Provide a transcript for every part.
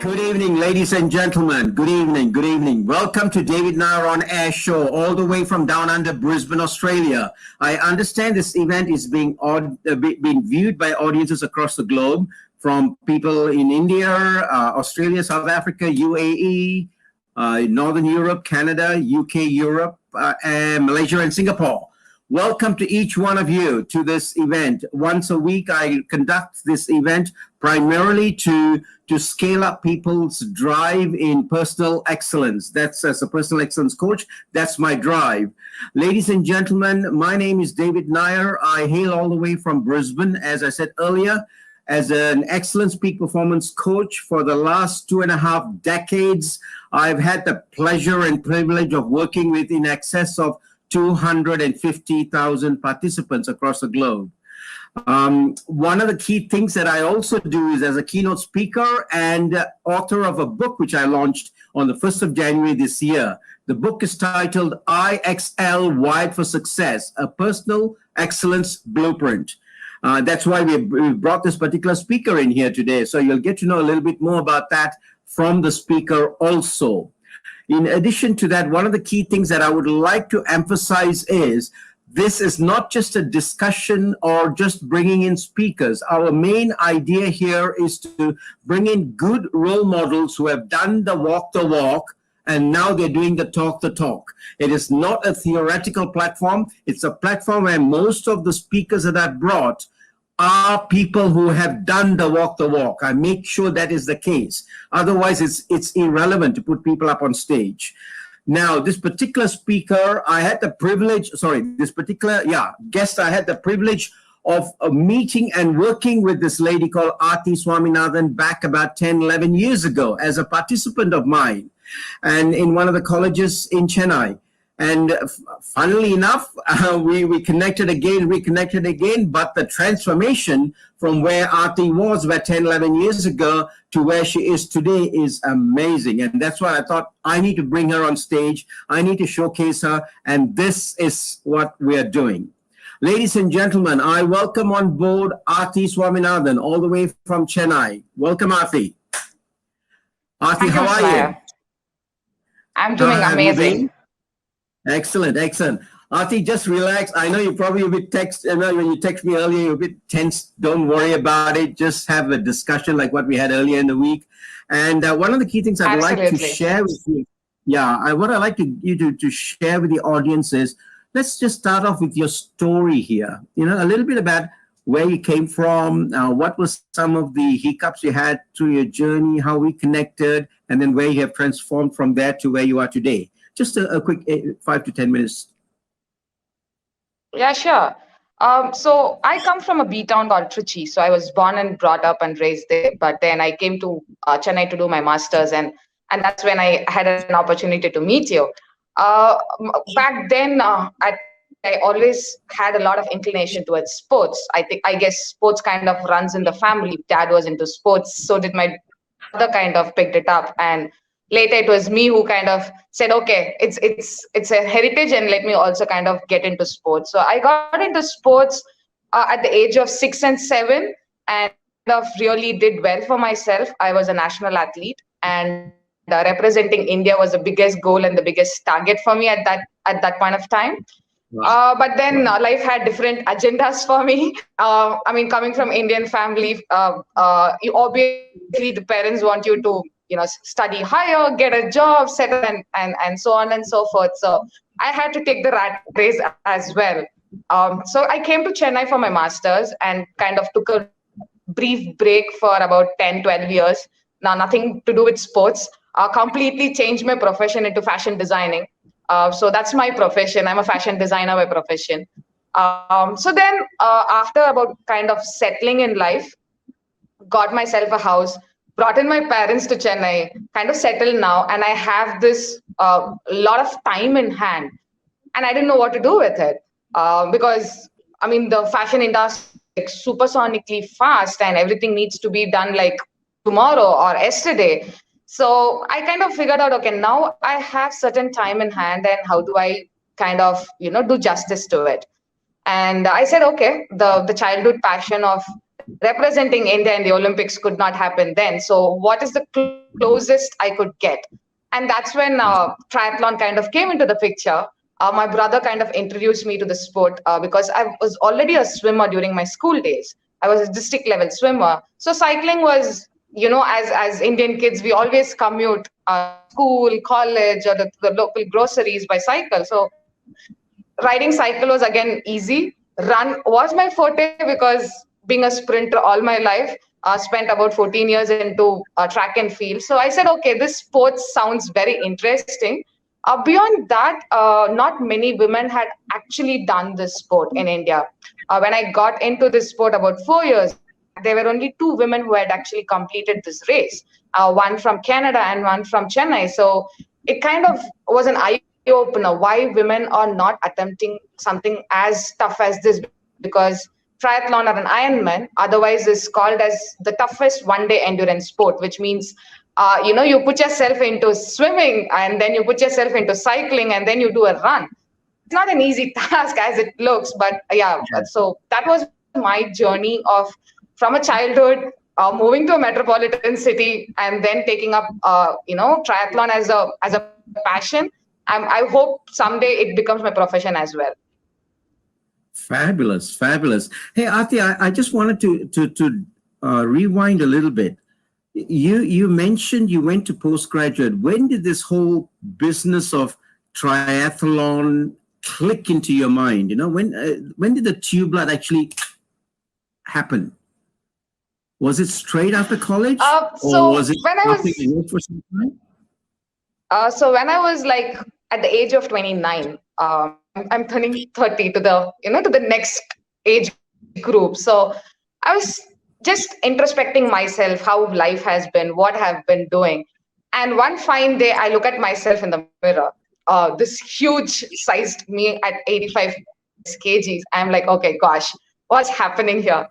Good evening, ladies and gentlemen. Good evening. Good evening. Welcome to David Nair on Air Show, all the way from down under Brisbane, Australia. I understand this event is being viewed by audiences across the globe, from people in India, Australia, South Africa, UAE, Northern Europe, Canada, UK, Europe, and Malaysia and Singapore. Welcome to each one of you to this event. Once a week, I conduct this event primarily to scale up people's drive in personal excellence. That's, as a personal excellence coach, that's my drive. Ladies and gentlemen, my name is David Nair. I hail all the way from Brisbane, as I said earlier, as an excellence peak performance coach for the last 2.5 decades. I've had the pleasure and privilege of working with in excess of 250,000 participants across the globe. One of the key things that I also do is, as a keynote speaker and author of a book which I launched on the 1st of January this year. The book is titled IXL Wired for Success, a Personal Excellence Blueprint. That's why we brought this particular speaker in here today. So you'll get to know a little bit more about that from the speaker also. In addition to that, one of the key things that I would like to emphasize is this is not just a discussion or just bringing in speakers. Our main idea here is to bring in good role models who have done the walk, and now they're doing the talk. It is not a theoretical platform. It's a platform where most of the speakers that I've brought are people who have done the walk. I make sure that is the case. Otherwise, it's irrelevant to put people up on stage. Now, this particular speaker, I had the privilege, guest, I had the privilege of meeting and working with this lady called Aarathi Swaminathan back about 10, 11 years ago as a participant of mine, and in one of the colleges in Chennai. And funnily enough, we reconnected again, but the transformation from where Aarathi was about 10, 11 years ago to where she is today is amazing. And that's why I thought I need to bring her on stage. I need to showcase her. And this is what we're doing. Ladies and gentlemen, I welcome on board Aarathi Swaminathan all the way from Chennai. Welcome, Aarathi. Aarathi, how are you? I'm doing amazing. Excellent. Aarathi, just relax. I know you're probably a bit tense. When you text me earlier, you're a bit tense. Don't worry about it. Just have a discussion like what we had earlier in the week. And one of the key things I'd like to share with you, what I'd like you to share with the audience is, let's just start off with your story here. A little bit about where you came from, what was some of the hiccups you had through your journey, how we connected, and then where you have transformed from there to where you are today. Just a quick 5 to 10 minutes. Yeah, sure. So I come from a B town called Trichy. So I was born and brought up and raised there. But then I came to Chennai to do my master's, and that's when I had an opportunity to meet you. Back then, I always had a lot of inclination towards sports. I guess sports kind of runs in the family. Dad was into sports, so did my brother. Kind of picked it up, and later it was me who kind of said, okay, it's a heritage, and let me also kind of get into sports. So I got into sports at the age of 6 and 7, and kind of really did well for myself. I was a national athlete, and representing India was the biggest goal and the biggest target for me at that point of time. Wow. But then life had different agendas for me. Coming from Indian family, obviously the parents want you to study higher, get a job, settle, and so on and so forth. So I had to take the rat race as well. So I came to Chennai for my master's and kind of took a brief break for about 10, 12 years. Now, nothing to do with sports. Completely changed my profession into fashion designing. So that's my profession. I'm a fashion designer by profession. So then after about kind of settling in life, got myself a house, brought in my parents to Chennai, kind of settled now, and I have this lot of time in hand, and I didn't know what to do with it because the fashion industry is supersonically fast, and everything needs to be done like tomorrow or yesterday. So I kind of figured out, okay, now I have certain time in hand, and how do I kind of do justice to it? And I said, okay, the childhood passion of representing India in the Olympics could not happen then. So what is the closest I could get? And that's when triathlon kind of came into the picture. My brother kind of introduced me to the sport because I was already a swimmer during my school days. I was a district level swimmer. So cycling was, as Indian kids, we always commute school, college, or the local groceries by cycle. So riding cycle was again easy. Run was my forte because being a sprinter all my life, spent about 14 years into track and field. So I said, okay, this sport sounds very interesting. Beyond that, not many women had actually done this sport in India. When I got into this sport about 4 years, there were only 2 women who had actually completed this race, one from Canada and one from Chennai. So it kind of was an eye-opener why women are not attempting something as tough as this, because triathlon or an Ironman otherwise is called as the toughest one-day endurance sport, which means you put yourself into swimming and then you put yourself into cycling and then you do a run. It's not an easy task as it looks, but so that was my journey of from a childhood moving to a metropolitan city and then taking up triathlon as a passion. I hope someday it becomes my profession as well. Fabulous. Hey, Aarthi, I just wanted to rewind a little bit. You mentioned you went to postgraduate. When did this whole business of triathlon click into your mind? When did the tube light actually happen? Was it straight after college, or was it something you worked for some time? So when I was like at the age of 29, I'm turning 30 to the next age group. So I was just introspecting myself, how life has been, what I've been doing. And one fine day, I look at myself in the mirror, this huge sized me at 85 kgs. I'm like, okay, gosh, what's happening here?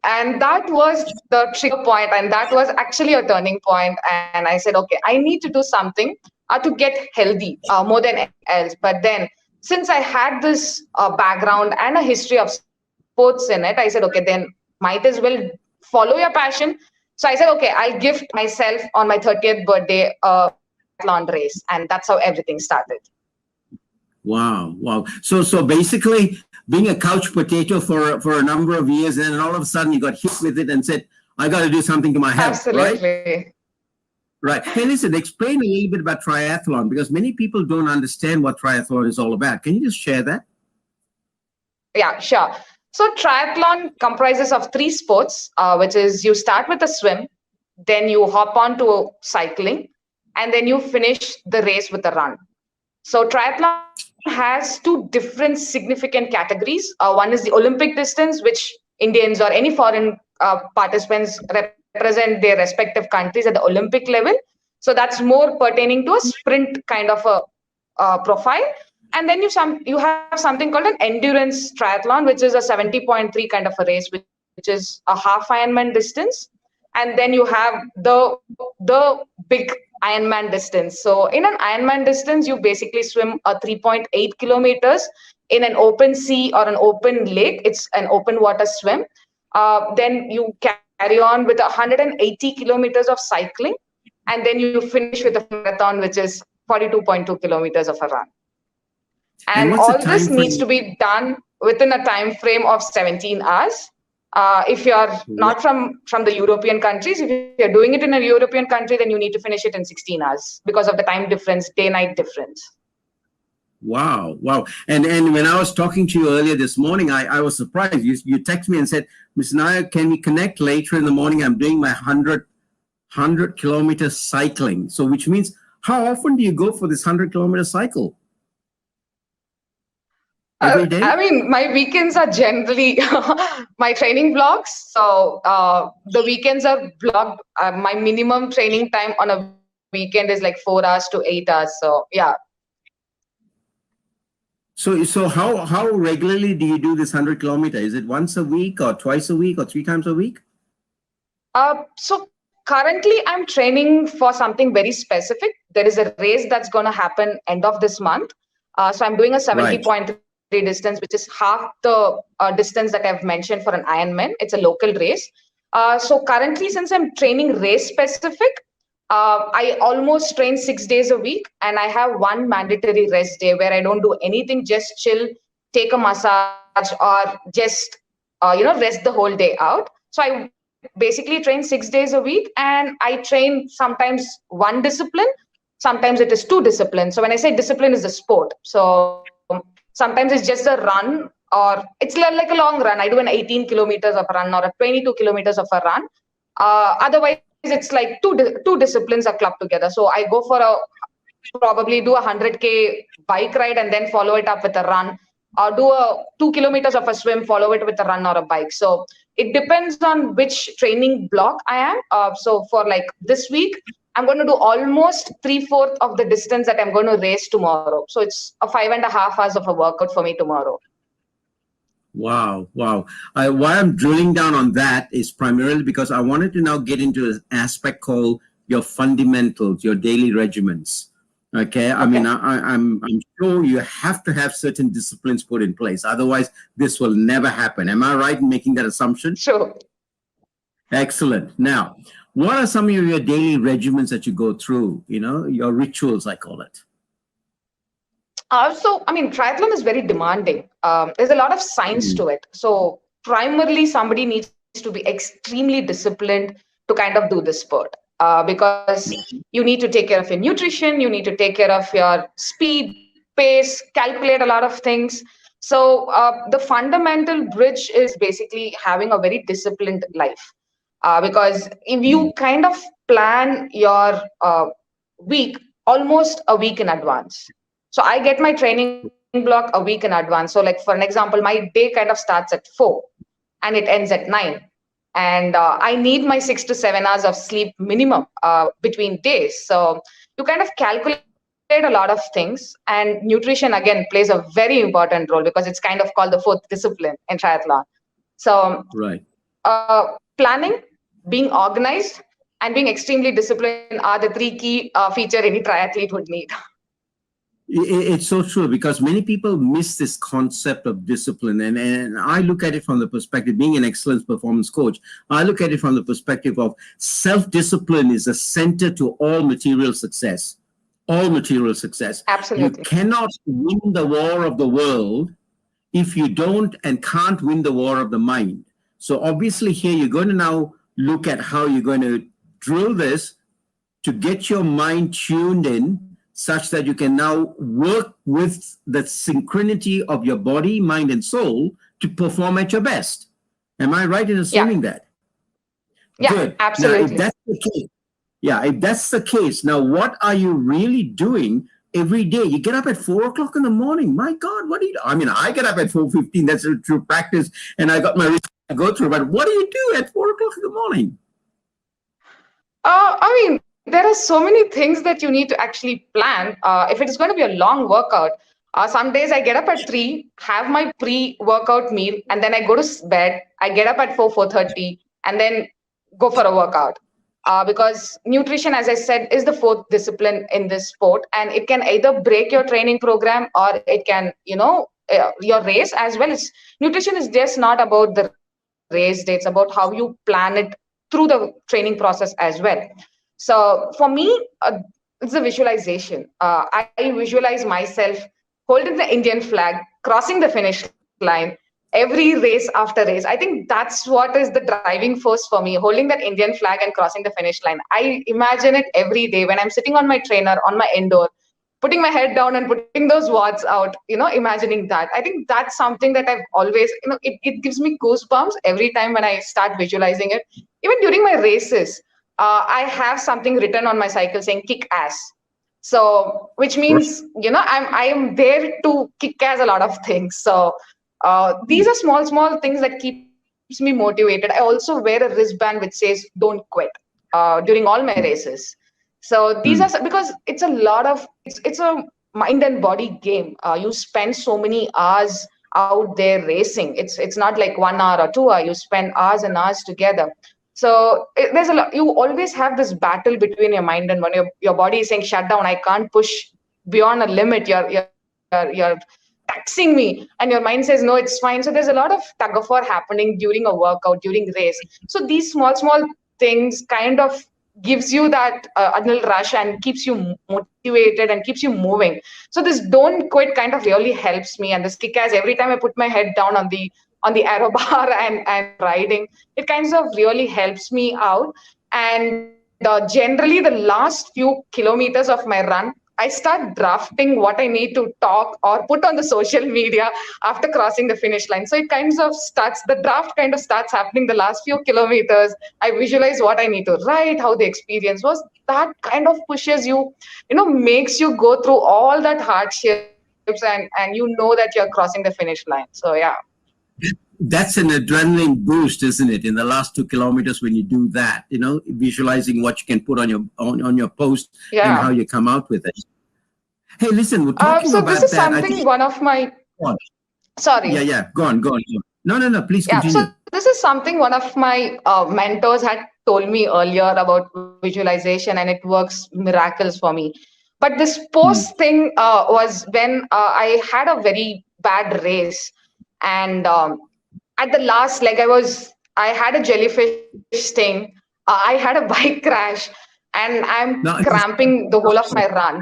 And that was the trigger point, and that was actually a turning point. And I said, okay, I need to do something to get healthy more than else. But then, since I had this background and a history of sports in it, I said, okay, then might as well follow your passion. So I said, okay, I'll gift myself on my 30th birthday a triathlon race, and that's how everything started. Wow. So basically, being a couch potato for a number of years, and then all of a sudden you got hit with it and said, I got to do something to my health. Absolutely. Right. Hey, listen, explain a little bit about triathlon, because many people don't understand what triathlon is all about. Can you just share that? Yeah, sure. So triathlon comprises of 3 sports, which is you start with a swim, then you hop on to cycling, and then you finish the race with a run. So triathlon has 2 different significant categories. One is the Olympic distance, which Indians or any foreign participants represent their respective countries at the Olympic level. So that's more pertaining to a sprint kind of a profile. And then you have something called an endurance triathlon, which is a 70.3 kind of a race, which is a half Ironman distance. And then you have the big Ironman distance. So in an Ironman distance, you basically swim a 3.8 kilometers in an open sea or an open lake. It's an open water swim. Then you carry on with 180 kilometers of cycling. And then you finish with a marathon, which is 42.2 kilometers of a run. And all this needs to be done within a time frame of 17 hours. If you're not from the European countries, if you're doing it in a European country, then you need to finish it in 16 hours because of the time difference, day-night difference. Wow. And when I was talking to you earlier this morning, I was surprised. You texted me and said, Ms. Nair, can we connect later in the morning? I'm doing my 100 kilometer cycling. So which means, how often do you go for this 100 kilometer cycle? Every day? I mean, my weekends are generally my training blocks. So the weekends are blocked. My minimum training time on a weekend is like 4 hours to 8 hours. So yeah. So how regularly do you do this 100 kilometer? Is it once a week or twice a week or 3 times a week? So currently I'm training for something very specific. There is a race that's going to happen end of this month. So I'm doing a 70.3 distance, which is half the distance that I've mentioned for an Ironman. It's a local race. So currently, since I'm training race specific, I almost train 6 days a week, and I have one mandatory rest day where I don't do anything, just chill, take a massage, or just rest the whole day out. So I basically train 6 days a week, and I train sometimes one discipline, sometimes it is two disciplines. So when I say discipline, is the sport. So sometimes it's just a run, or it's like a long run. I do an 18 kilometers of a run or a 22 kilometers of a run. Otherwise, it's like two disciplines are clubbed together. So I go for probably do a 100K bike ride and then follow it up with a run, or do a 2 kilometers of a swim, follow it with a run or a bike. So it depends on which training block I am. So for like this week, I'm going to do almost 3/4 of the distance that I'm going to race tomorrow. So it's a 5.5 hours of a workout for me tomorrow. Wow, wow. Why I'm drilling down on that is primarily because I wanted to now get into an aspect called your fundamentals, your daily regimens. Okay, I mean, I'm sure you have to have certain disciplines put in place. Otherwise, this will never happen. Am I right in making that assumption? Sure. Excellent. Now, what are some of your daily regimens that you go through? You know, your rituals, I call it. So, I mean, triathlon is very demanding. There's a lot of science to it. So, primarily, somebody needs to be extremely disciplined to kind of do this sport, because you need to take care of your nutrition, you need to take care of your speed, pace, calculate a lot of things. So, the fundamental bridge is basically having a very disciplined life, because if you kind of plan your week almost a week in advance. So I get my training block a week in advance. So like for an example, my day kind of starts at 4 and it ends at 9. And I need my 6 to 7 hours of sleep minimum between days. So you kind of calculate a lot of things, and nutrition again plays a very important role because it's kind of called the fourth discipline in triathlon. So right. Planning, being organized, and being extremely disciplined are the three key feature any triathlete would need. It's so true, because many people miss this concept of discipline. And I look at it from the perspective, being an excellence performance coach, I look at it from the perspective of self-discipline is the center to all material success. All material success. Absolutely. You cannot win the war of the world if you don't and can't win the war of the mind. So obviously here you're going to now look at how you're going to drill this to get your mind tuned in, such that you can now work with the synchronity of your body, mind, and soul to perform at your best. Am I right in assuming that? Yeah, good. Absolutely. Now, if that's the case, if that's the case, now what are you really doing every day? You get up at 4 o'clock in the morning. My God, what do you do? I mean, I get up at 4:15. That's a true practice, and I got my research to go through. But what do you do at 4 o'clock in the morning? I mean, there are so many things that you need to actually plan. If it is going to be a long workout, some days I get up at 3, have my pre-workout meal, and then I go to bed. I get up at 4:30, and then go for a workout. Because nutrition, as I said, is the fourth discipline in this sport, and it can either break your training program or it can, your race as well. As nutrition is just not about the race day; it's about how you plan it through the training process as well. So for me, it's a visualization. I visualize myself holding the Indian flag, crossing the finish line every race after race. I think that's what is the driving force for me, holding that Indian flag and crossing the finish line. I imagine it every day when I'm sitting on my trainer, on my indoor, putting my head down and putting those watts out, imagining that. I think that's something that I've always, it gives me goosebumps every time when I start visualizing it. Even during my races, I have something written on my cycle saying kick ass. So, which means, I am there to kick ass a lot of things. So these are small things that keeps me motivated. I also wear a wristband which says don't quit during all my races. So these are, because it's a lot of, it's a mind and body game. You spend so many hours out there racing. It's not like 1 hour or 2 hours. You spend hours and hours together. So there's a lot. You always have this battle between your mind and body. Your body is saying shut down. I can't push beyond a limit. You're taxing me, and your mind says, no, it's fine. So there's a lot of tug of war happening during a workout, during race. So these small things kind of gives you that adrenaline rush and keeps you motivated and keeps you moving. So this don't quit kind of really helps me, and this kick ass every time I put my head down on the aero bar and riding, it kind of really helps me out. And generally the last few kilometers of my run, I start drafting what I need to talk or put on the social media after crossing the finish line. So it kind of starts, the draft kind of starts happening the last few kilometers. I visualize what I need to write, how the experience was. That kind of pushes you, makes you go through all that hardships, and you know that you're crossing the finish line. So yeah. That's an adrenaline boost, isn't it? In the last 2 kilometers, when you do that, visualizing what you can put on your post and how you come out with it. Hey, listen, we're talking so about this is that. Something one of my. Sorry. Yeah. Go on. No. Please continue. So this is something one of my mentors had told me earlier about visualization, and it works miracles for me. But this post thing was when I had a very bad race, and at the last leg, I had a jellyfish sting. I had a bike crash, and I'm cramping the whole of my run.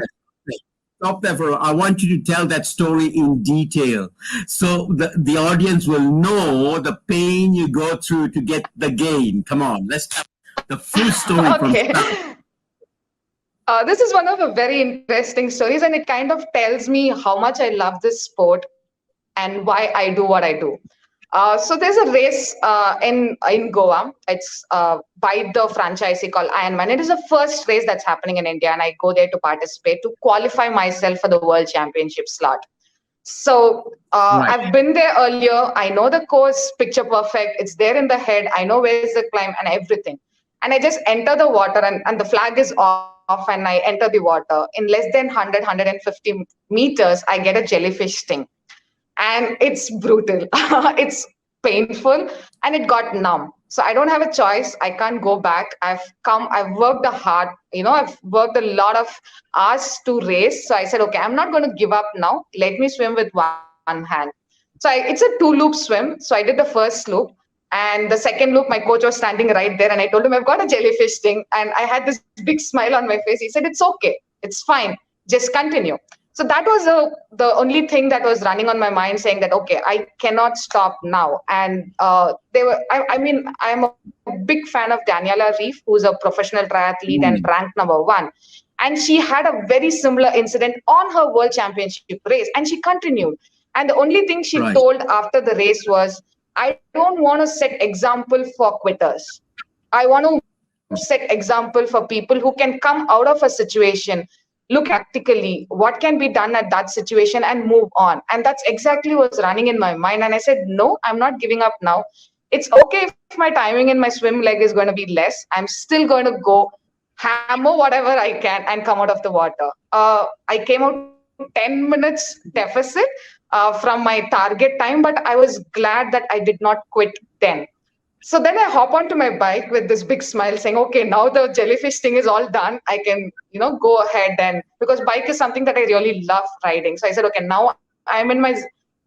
Stop there for. I want you to tell that story in detail, so the audience will know the pain you go through to get the gain. Come on, let's tell the full story from start. This is one of the very interesting stories, and it kind of tells me how much I love this sport and why I do what I do. So there's a race in Goa. It's by the franchisee called Ironman. It is the first race that's happening in India, and I go there to participate to qualify myself for the World Championship slot. So I've been there earlier. I know the course picture perfect. It's there in the head. I know where is the climb and everything. And I just enter the water, and the flag is off, and I enter the water. In less than 150 meters, I get a jellyfish sting. And it's brutal. It's painful, and it got numb. So I don't have a choice. I can't go back. I've worked hard, I've worked a lot of hours to race. So I said, okay, I'm not going to give up now. Let me swim with one hand. So it's a 2-loop swim. So I did the first loop, and the second loop, my coach was standing right there, and I told him, I've got a jellyfish sting. And I had this big smile on my face. He said, it's okay. It's fine. Just continue. So that was the only thing that was running on my mind, saying that, okay, I cannot stop now. And I'm a big fan of Daniela Reef, who's a professional triathlete and ranked #1. And she had a very similar incident on her World Championship race, and she continued. And the only thing she told after the race was, I don't want to set example for quitters. I want to set example for people who can come out of a situation, look practically what can be done at that situation, and move on. And that's exactly what's running in my mind. And I said, no, I'm not giving up now. It's okay if my timing in my swim leg is going to be less. I'm still going to go hammer whatever I can and come out of the water. I came out 10 minutes deficit from my target time, but I was glad that I did not quit then. So then I hop onto my bike with this big smile, saying, okay, now the jellyfish thing is all done. I can, go ahead. And because bike is something that I really love riding. So I said, okay, now I'm in my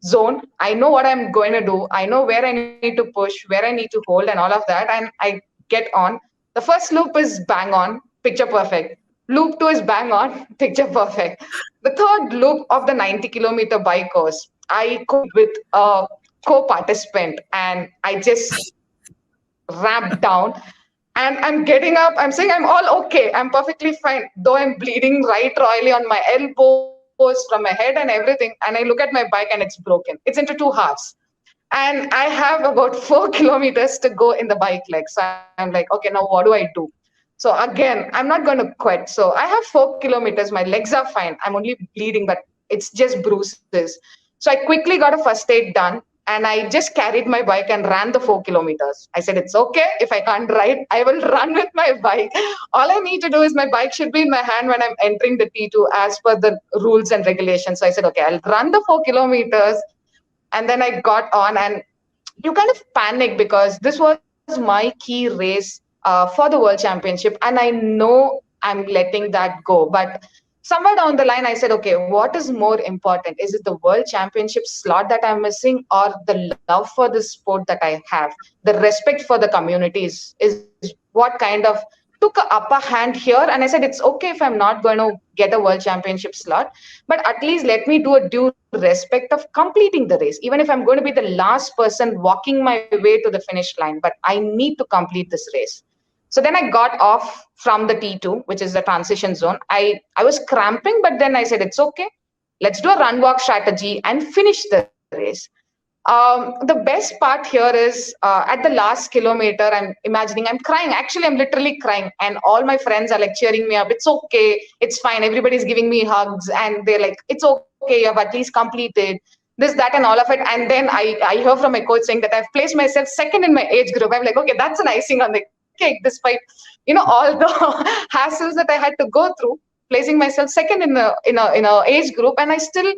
zone. I know what I'm going to do. I know where I need to push, where I need to hold, and all of that. And I get on. The first loop is bang on, picture perfect. Loop 2 is bang on, picture perfect. The third loop of the 90-kilometer bike course, I could with a co-participant, and I just ramped down, and I'm getting up. I'm saying I'm all okay. I'm perfectly fine, though I'm bleeding right royally on my elbows, from my head and everything. And I look at my bike, and it's broken. It's into 2 halves. And I have about 4 kilometers to go in the bike leg. So I'm like, okay, now what do I do? So again, I'm not going to quit. So I have 4 kilometers. My legs are fine. I'm only bleeding, but it's just bruises. So I quickly got a first aid done. And I just carried my bike and ran the 4 kilometers. I said, it's okay. If I can't ride, I will run with my bike. All I need to do is my bike should be in my hand when I'm entering the T2 as per the rules and regulations. So I said, okay, I'll run the 4 kilometers. And then I got on, and you kind of panic because this was my key race for the World Championship. And I know I'm letting that go. But somewhere down the line, I said, okay, what is more important? Is it the world championship slot that I'm missing, or the love for the sport that I have? The respect for the community is what kind of took a upper hand here. And I said, it's okay if I'm not going to get a world championship slot, but at least let me do a due respect of completing the race, even if I'm going to be the last person walking my way to the finish line, but I need to complete this race. So then I got off from the T2, which is the transition zone. I was cramping, but then I said, it's okay. Let's do a run walk strategy and finish the race. The best part here is at the last kilometer, I'm imagining I'm crying. Actually, I'm literally crying. And all my friends are like cheering me up. It's okay. It's fine. Everybody's giving me hugs. And they're like, it's okay. You've at least completed this, that, and all of it. And then I hear from my coach saying that I've placed myself second in my age group. I'm like, okay, that's an icing on the cake, despite all the hassles that I had to go through, placing myself second in a age group. And I still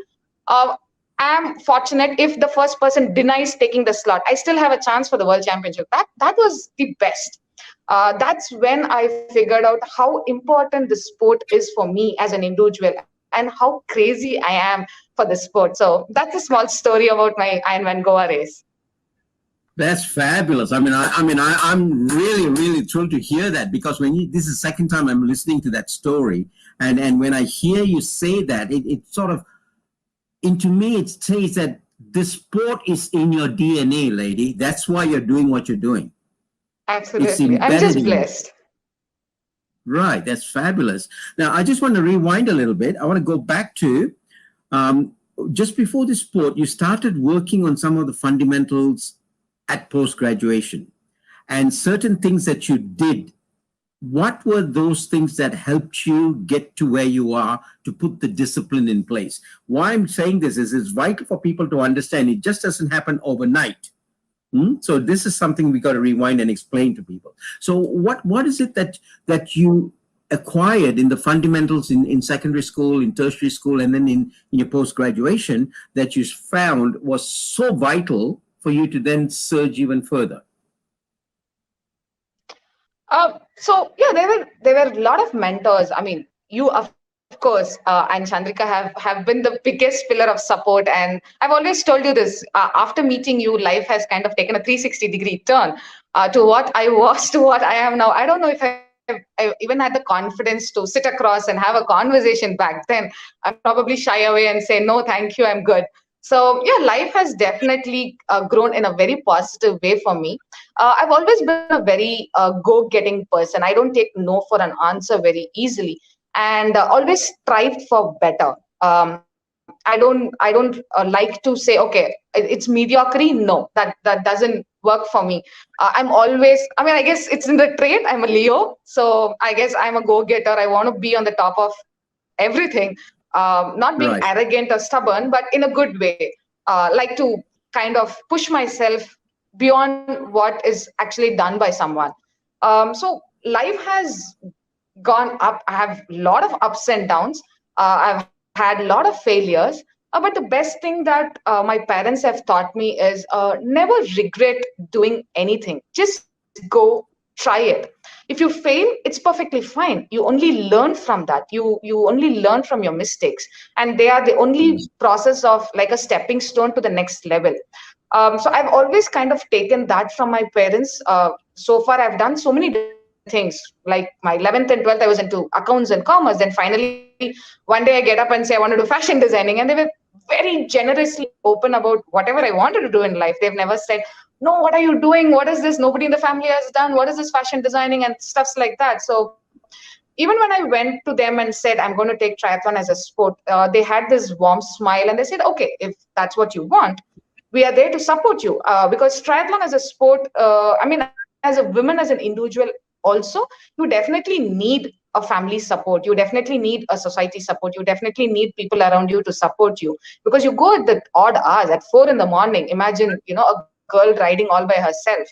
am fortunate. If the first person denies taking the slot, I still have a chance for the world championship. That was the best. That's when I figured out how important the sport is for me as an individual, and how crazy I am for the sport. So that's a small story about my Ironman Goa race. That's fabulous. I'm really, really thrilled to hear that, because this is the second time I'm listening to that story, and when I hear you say that, it sort of, into me, it says that the sport is in your DNA, lady. That's why you're doing what you're doing. Absolutely, I'm just blessed. Right, that's fabulous. Now, I just want to rewind a little bit. I want to go back to just before the sport, you started working on some of the fundamentals at post-graduation, and certain things that you did. What were those things that helped you get to where you are, to put the discipline in place? Why I'm saying this is it's vital for people to understand it just doesn't happen overnight. So this is something we got to rewind and explain to people. So what is it that you acquired in the fundamentals in secondary school, in tertiary school, and then in your post-graduation that you found was so vital for you to then surge even further? So yeah, there were a lot of mentors. I mean, you of course and Chandrika have been the biggest pillar of support. And I've always told you this. After meeting you, life has kind of taken a 360-degree turn to what I was to what I am now. I don't know if I even had the confidence to sit across and have a conversation back then. I'd probably shy away and say, no, thank you, I'm good. So yeah, life has definitely grown in a very positive way for me. I've always been a very go-getting person. I don't take no for an answer very easily, and always strive for better. I don't like to say, okay, it's mediocrity. No, that doesn't work for me. I'm always, I guess it's in the trait. I'm a Leo, so I guess I'm a go-getter. I want to be on the top of everything. Not being Right. arrogant or stubborn, but in a good way. Like to kind of push myself beyond what is actually done by someone. So life has gone up. I have a lot of ups and downs. I've had a lot of failures. But the best thing that my parents have taught me is never regret doing anything. Just go try it. If you fail, it's perfectly fine. You only learn from that. You only learn from your mistakes, and they are the only process of like a stepping stone to the next level. So I've always kind of taken that from my parents. So far, I've done so many different things. Like my 11th and 12th, I was into accounts and commerce. Then finally, one day I get up and say I want to do fashion designing, and they were very generously open about whatever I wanted to do in life. They've never said, no, what are you doing? What is this? Nobody in the family has done. What is this fashion designing and stuffs like that? So even when I went to them and said, I'm going to take triathlon as a sport, they had this warm smile and they said, okay, if that's what you want, we are there to support you. Because triathlon as a sport, as a woman, as an individual also, you definitely need a family support. You definitely need a society support. You definitely need people around you to support you, because you go at the odd hours at 4 a.m. Imagine, a girl riding all by herself.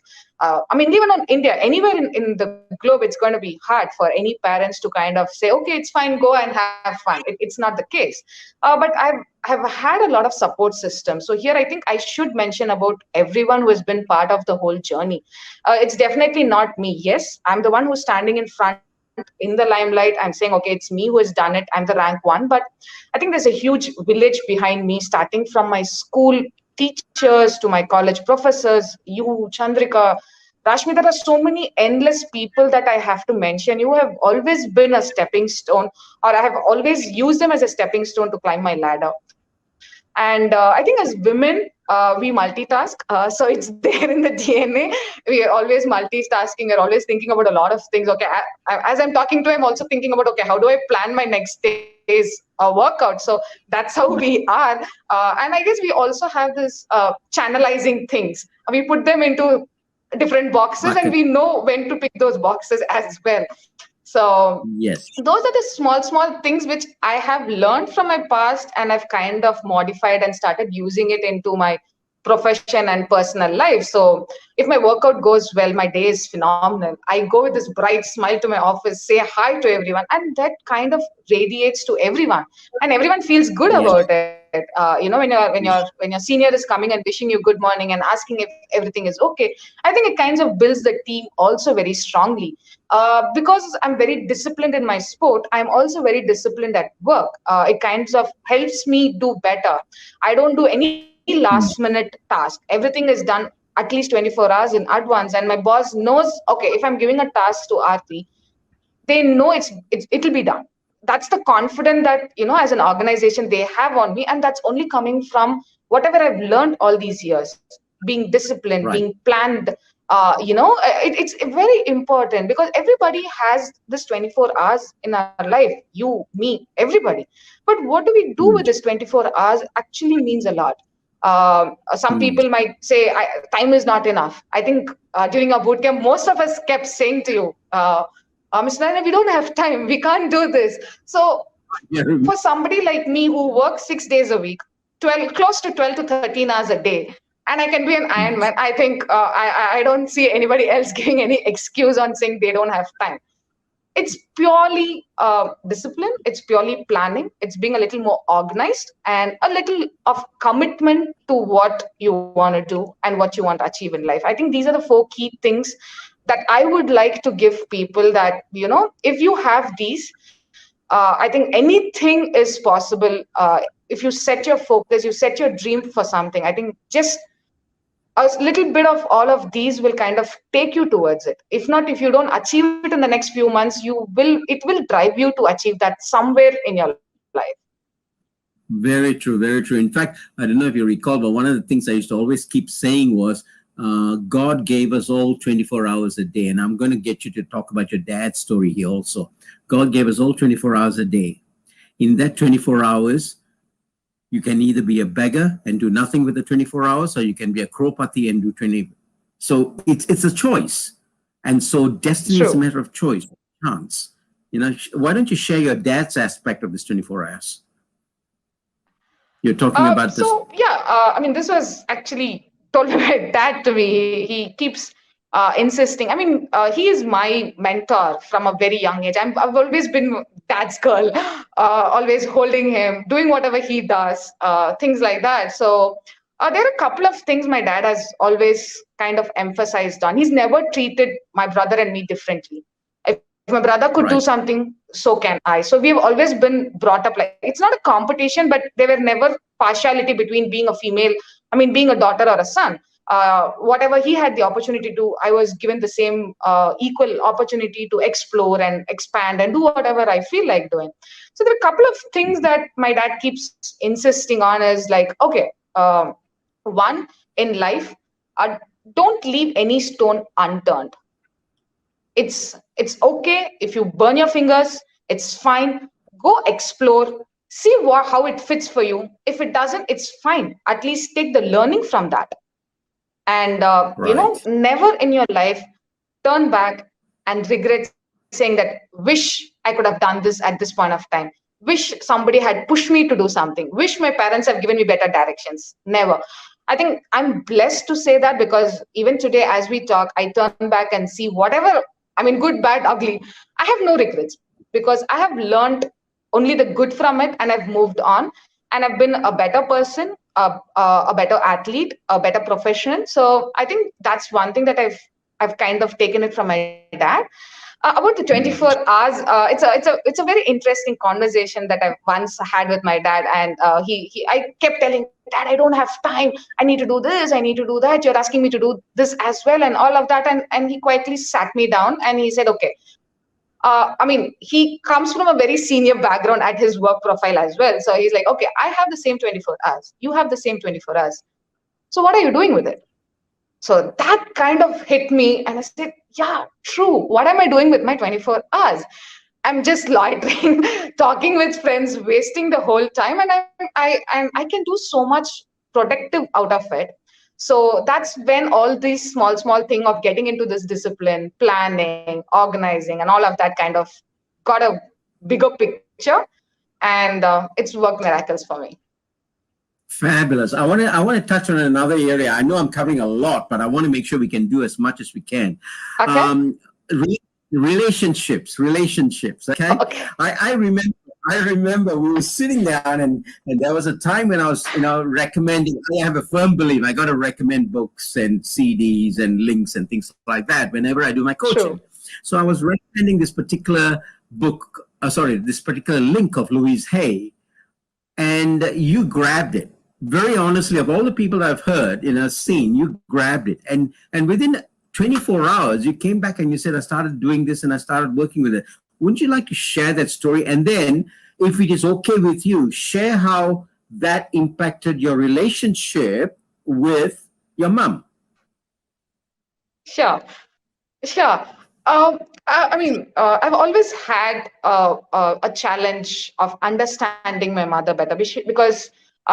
Even on India, anywhere in the globe, it's going to be hard for any parents to kind of say, okay, it's fine, go and have fun. It's not the case. But I've had a lot of support systems. So here, I think I should mention about everyone who has been part of the whole journey. It's definitely not me. Yes, I'm the one who's standing in front in the limelight and saying, okay, it's me who has done it, I'm the rank one. But I think there's a huge village behind me, starting from my school teachers to my college professors, you, Chandrika, Rashmi. There are so many endless people that I have to mention. You have always been a stepping stone, or I have always used them as a stepping stone to climb my ladder. And I think as women, we multitask. So it's there in the DNA. We are always multitasking. We're always thinking about a lot of things. Okay, as I'm talking to him, also thinking about, okay, how do I plan my next day's workout? So that's how we are. And I guess we also have this channelizing things. We put them into different boxes, and we know when to pick those boxes as well. So yes, those are the small things which I have learned from my past, and I've kind of modified and started using it into my profession and personal life. So if my workout goes well, my day is phenomenal. I go with this bright smile to my office, say hi to everyone, and that kind of radiates to everyone, and everyone feels good yes, about it. When your senior is coming and wishing you good morning and asking if everything is okay, I think it kind of builds the team also very strongly. Because I'm very disciplined in my sport, I'm also very disciplined at work. It kind of helps me do better. I don't do any last minute task. Everything is done at least 24 hours in advance, and my boss knows, okay, if I'm giving a task to Aarthi, they know it'll be done. That's the confidence that, as an organization, they have on me, and that's only coming from whatever I've learned all these years, being disciplined, right. being planned. It's very important, because everybody has this 24 hours in our life, you, me, everybody. But what do we do with this 24 hours actually means a lot. Some people might say, time is not enough. I think during our boot camp, most of us kept saying to you, Mr. Nair, we don't have time, we can't do this. So for somebody like me who works 6 days a week, close to 12 to 13 hours a day, and I can be an Ironman, I think I don't see anybody else giving any excuse on saying they don't have time. It's purely discipline, it's purely planning, it's being a little more organized, and a little of commitment to what you want to do and what you want to achieve in life. I think these are the 4 key things that I would like to give people, that, if you have these, I think anything is possible. If you set your focus, you set your dream for something, I think just a little bit of all of these will kind of take you towards it. If not, if you don't achieve it in the next few months, it will drive you to achieve that somewhere in your life. Very true, very true. In fact, I don't know if you recall, but one of the things I used to always keep saying was, God gave us all 24 hours a day. And I'm going to get you to talk about your dad's story here also. God gave us all 24 hours a day. In that 24 hours, you can either be a beggar and do nothing with the 24 hours, or you can be a crowpati and do 20. So it's a choice. And so destiny is a matter of choice, chance. Why don't you share your dad's aspect of this 24 hours? You're talking about this. So, I mean, this was actually told by my dad to me. He keeps insisting. I mean, he is my mentor from a very young age. I've always been dad's girl, always holding him, doing whatever he does, things like that. So there are a couple of things my dad has always kind of emphasized on. He's never treated my brother and me differently. If my brother could do something, so can I. So we've always been brought up like, it's not a competition, but there were never partiality between being a female, being a daughter or a son. Whatever he had the opportunity to do, I was given the same equal opportunity to explore and expand and do whatever I feel like doing. So there are a couple of things that my dad keeps insisting on, is like, okay, one, in life, don't leave any stone unturned. It's okay if you burn your fingers, it's fine. Go explore, see how it fits for you. If it doesn't, it's fine. At least take the learning from that. And never in your life turn back and regret saying that, wish I could have done this at this point of time, wish somebody had pushed me to do something, wish my parents have given me better directions. Never. I think I'm blessed to say that, because even today as we talk, I turn back and see whatever, good, bad, ugly, I have no regrets, because I have learned only the good from it, and I've moved on, and I've been a better person, a better athlete, a better professional. So I think that's one thing that I've kind of taken it from my dad. About the 24 hours, it's a very interesting conversation that I once had with my dad, and I kept telling Dad, I don't have time. I need to do this. I need to do that. You're asking me to do this as well, and all of that. And he quietly sat me down and he said, okay. I mean, he comes from a very senior background at his work profile as well. So he's like, okay, I have the same 24 hours. You have the same 24 hours. So what are you doing with it? So that kind of hit me, and I said, yeah, true. What am I doing with my 24 hours? I'm just loitering, talking with friends, wasting the whole time, and I can do so much productive out of it. So that's when all these small thing of getting into this discipline, planning, organizing, and all of that kind of got a bigger picture, and it's worked miracles for me. Fabulous. I want to touch on another area. I know I'm covering a lot, but I want to make sure we can do as much as we can. Okay. Relationships. Okay. I remember we were sitting down, and there was a time when I was, recommending. I have a firm belief I got to recommend books and CDs and links and things like that whenever I do my coaching. Sure. So I was recommending this particular book. This particular link of Louise Hay, and you grabbed it. Very honestly, of all the people I've heard in a scene, you grabbed it, and within 24 hours, you came back and you said, I started doing this and I started working with it. Wouldn't you like to share that story? And then, if it is okay with you, share how that impacted your relationship with your mom. Sure. I've always had a challenge of understanding my mother better because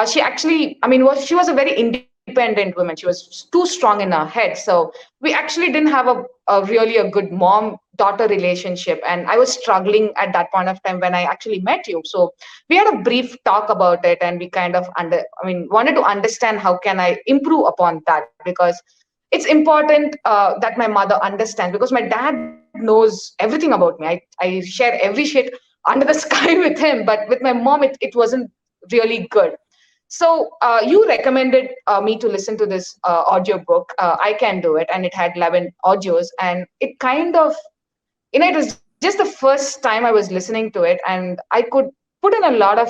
she actually, she was a very independent woman. She was too strong in her head. So we actually didn't have a really good mom-daughter relationship. And I was struggling at that point of time when I actually met you. So we had a brief talk about it, and we kind of wanted to understand how can I improve upon that, because it's important that my mother understands, because my dad knows everything about me. I share every shit under the sky with him, but with my mom, it wasn't really good. So you recommended me to listen to this audio book, I Can Do It, and it had 11 audios, and it kind of, it was just the first time I was listening to it, and I could put in a lot of,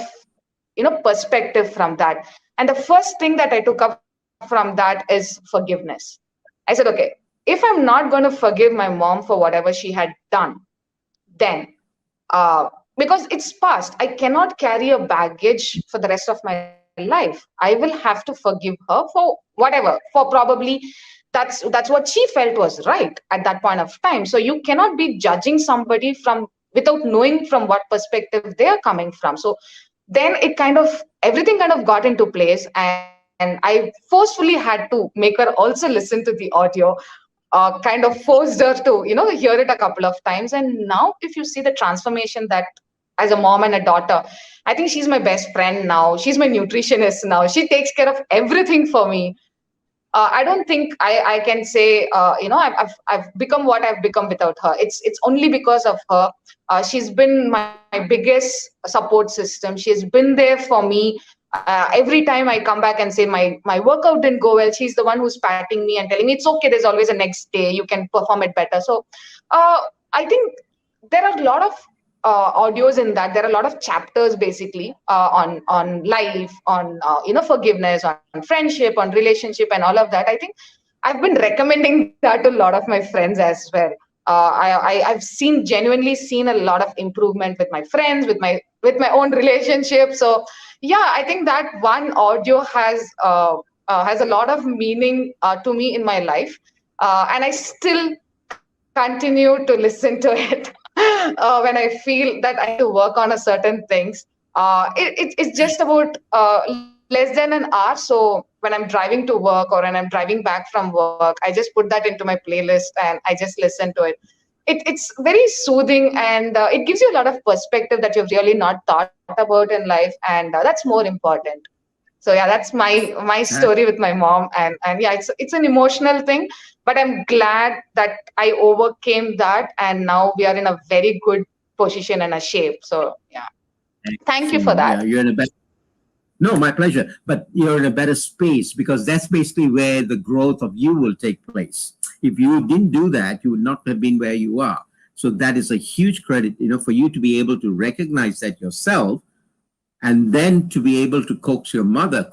perspective from that. And the first thing that I took up from that is forgiveness. I said, okay, if I'm not going to forgive my mom for whatever she had done, then because it's past, I cannot carry a baggage for the rest of my life. I will have to forgive her for whatever, for probably that's what she felt was right at that point of time. So you cannot be judging somebody without knowing from what perspective they're coming from. So then everything kind of got into place, and I forcefully had to make her also listen to the audio, kind of forced her to, hear it a couple of times. And now if you see the transformation that as a mom and a daughter, I think she's my best friend now. She's my nutritionist now. She takes care of everything for me. I don't think I can say, I've become what I've become without her. It's only because of her. She's been my biggest support system. She's been there for me. Every time I come back and say my workout didn't go well, she's the one who's patting me and telling me it's okay. There's always a next day. You can perform it better. So I think there are a lot of audios in that. There are a lot of chapters basically on life, on forgiveness, on friendship, on relationship, and all of that. I think I've been recommending that to a lot of my friends as well. I've genuinely seen a lot of improvement with my friends, with my own relationship. So yeah, I think that one audio has a lot of meaning to me in my life, and I still continue to listen to it when I feel that I need to work on a certain things. It's just about less than an hour. So when I'm driving to work or when I'm driving back from work, I just put that into my playlist and I just listen to it. It's very soothing, and it gives you a lot of perspective that you've really not thought about in life, and that's more important. So yeah, that's my story with my mom, and yeah, it's an emotional thing, but I'm glad that I overcame that, and now we are in a very good position and a shape. So yeah, thank you for that. Yeah, you're in a better. No, my pleasure. But you're in a better space, because that's basically where the growth of you will take place. If you didn't do that, you would not have been where you are. So that is a huge credit, for you to be able to recognize that yourself, and then to be able to coach your mother,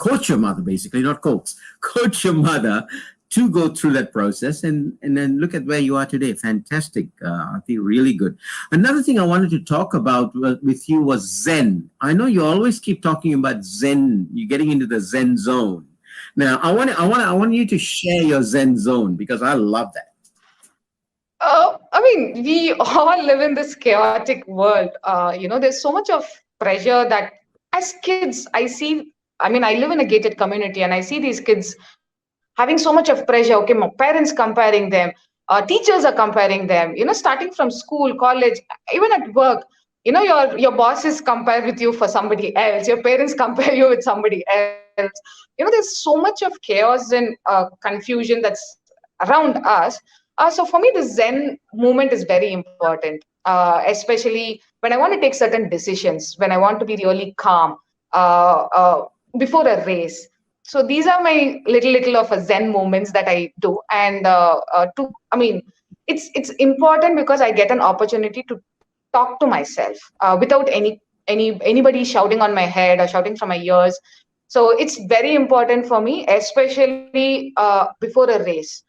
basically, not coach your mother to go through that process, and then look at where you are today. Fantastic. I think really good. Another thing I wanted to talk about with you was Zen. I know you always keep talking about Zen. You're getting into the Zen zone. Now, I want you to share your Zen zone, because I love that. I mean, we all live in this chaotic world. There's so much of pressure that as kids, I live in a gated community and I see these kids having so much of pressure. Okay, my parents comparing them, teachers are comparing them, starting from school, college, even at work. Your bosses compare with you for somebody else. Your parents compare you with somebody else. There's so much of chaos and confusion that's around us. So for me, the Zen movement is very important, especially when I want to take certain decisions, when I want to be really calm before a race. So these are my little of a Zen moments that I do. And it's important because I get an opportunity to talk to myself without anybody shouting on my head or shouting from my ears. So it's very important for me, especially before a race.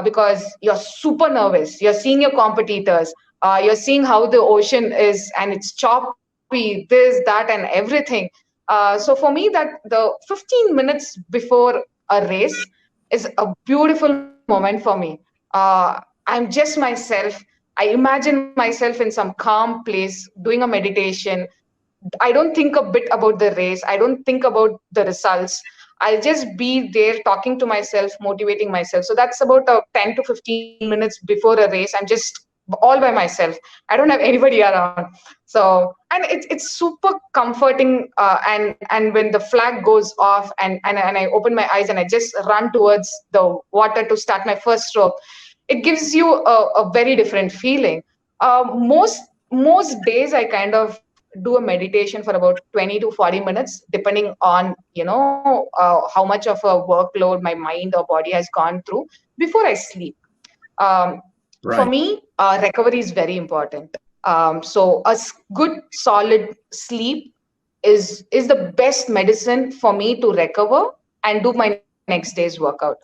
Because you're super nervous. You're seeing your competitors. You're seeing how the ocean is, and it's choppy, this, that, and everything. So for me, that the 15 minutes before a race is a beautiful moment for me. I'm just myself. I imagine myself in some calm place doing a meditation. I don't think a bit about the race. I don't think about the results. I'll just be there talking to myself, motivating myself. So that's about 10 to 15 minutes before a race. I'm just all by myself. I don't have anybody around. So, and it's super comforting. And when the flag goes off and I open my eyes and I just run towards the water to start my first stroke, it gives you a very different feeling. Most days I kind of do a meditation for about 20 to 40 minutes, depending on, how much of a workload my mind or body has gone through before I sleep. Right. For me, recovery is very important. So a good, solid sleep is the best medicine for me to recover and do my next day's workout.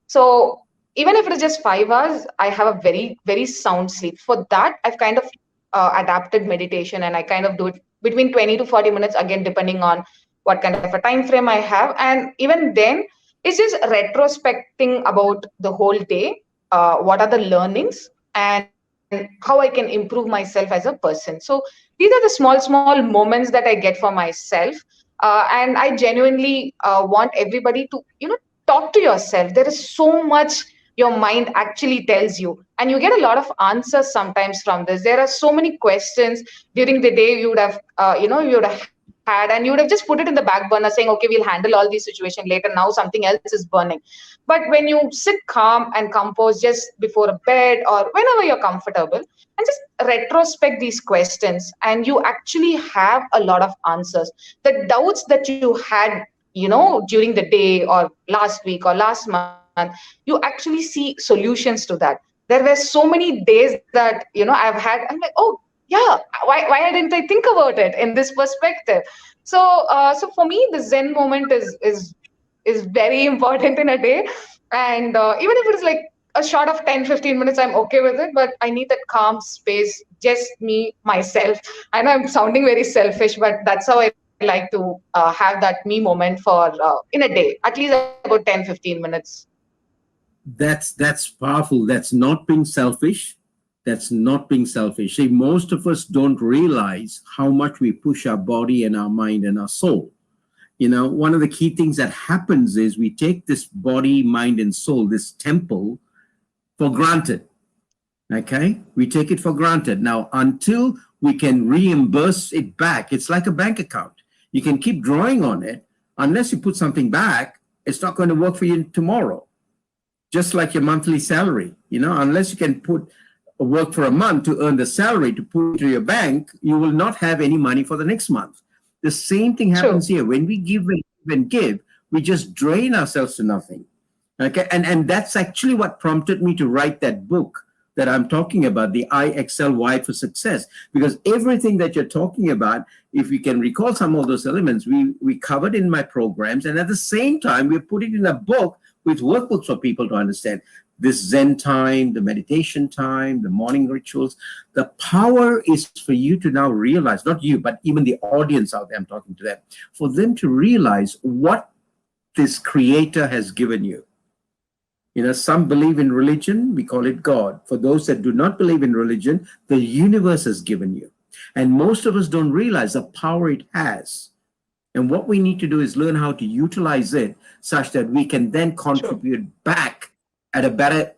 So even if it is just 5 hours, I have a very, very sound sleep. For that, I've kind of adapted meditation, and I kind of do it between 20 to 40 minutes, again, depending on what kind of a time frame I have. And even then, it's just retrospecting about the whole day, what are the learnings, and how I can improve myself as a person. So these are the small moments that I get for myself. And I genuinely want everybody to, talk to yourself. There is so much your mind actually tells you, and you get a lot of answers sometimes from this. There are so many questions during the day you would have had, and you would have just put it in the back burner saying, okay, we'll handle all these situations later. Now something else is burning. But when you sit calm and composed just before a bed or whenever you're comfortable and just retrospect these questions, and you actually have a lot of answers. The doubts that you had, during the day or last week or last month, you actually see solutions to that. There were so many days that, I've had, I'm like, oh, yeah, why didn't I think about it in this perspective? So for me, the Zen moment is very important in a day. And even if it is like a short of 10-15 minutes, I'm okay with it. But I need that calm space, just me, myself. I know I'm sounding very selfish, but that's how I like to have that me moment for in a day, at least about 10-15 minutes. That's powerful. That's not being selfish. See, most of us don't realize how much we push our body and our mind and our soul. One of the key things that happens is we take this body, mind, and soul, this temple, for granted. Okay? We take it for granted. Now, until we can reimburse it back, it's like a bank account. You can keep drawing on it. Unless you put something back, it's not going to work for you tomorrow. Just like your monthly salary, unless you can work for a month to earn the salary to put into your bank, you will not have any money for the next month. The same thing happens here. When we give and give, we just drain ourselves to nothing. Okay, and that's actually what prompted me to write that book, that I'm talking about, the IXLY for success, because everything that you're talking about, if you can recall some of those elements, we covered in my programs. And at the same time, we put it in a book with workbooks for people to understand this Zen time, the meditation time, the morning rituals. The power is for you to now realize, not you, but even the audience out there, I'm talking to them, for them to realize what this creator has given you. You know, some believe in religion, we call it God. For those that do not believe in religion, the universe has given you. And most of us don't realize the power it has. And what we need to do is learn how to utilize it such that we can then contribute back at a better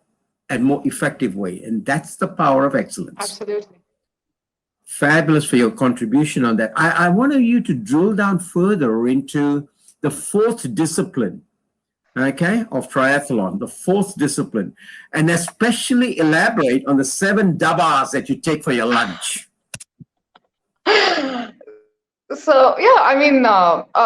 and more effective way. And that's the power of excellence. Absolutely. Fabulous for your contribution on that. I wanted you to drill down further into the fourth discipline, okay, of triathlon, the fourth discipline, and especially elaborate on the 7 dabbas that you take for your lunch. So yeah, I mean,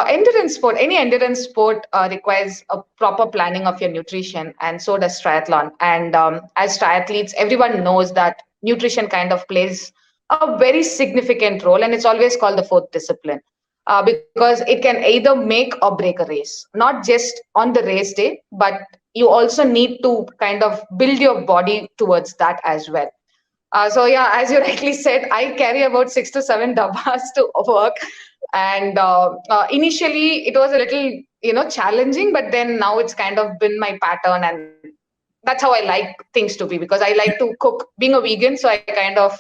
endurance sport, any endurance sport requires a proper planning of your nutrition, and so does triathlon. And as triathletes, everyone knows that nutrition kind of plays a very significant role, and it's always called the fourth discipline because it can either make or break a race, not just on the race day, but you also need to kind of build your body towards that as well. So yeah, as you rightly said, I carry about 6 to 7 dabbas to work, and initially it was a little, challenging, but then now it's kind of been my pattern, and that's how I like things to be, because I like to cook. Being a vegan, so I kind of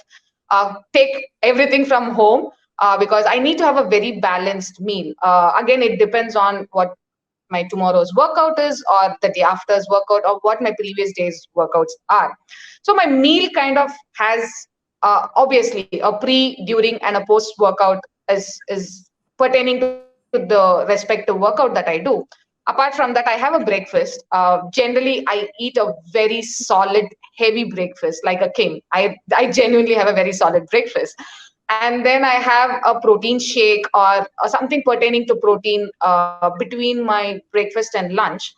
take everything from home because I need to have a very balanced meal. Again, it depends on what my tomorrow's workout is, or the day after's workout, or what my previous day's workouts are. So my meal kind of has obviously a pre, during, and a post workout is pertaining to the respective workout that I do. Apart from that, I have a breakfast. Generally, I eat a very solid, heavy breakfast like a king. I genuinely have a very solid breakfast. And then I have a protein shake or something pertaining to protein between my breakfast and lunch,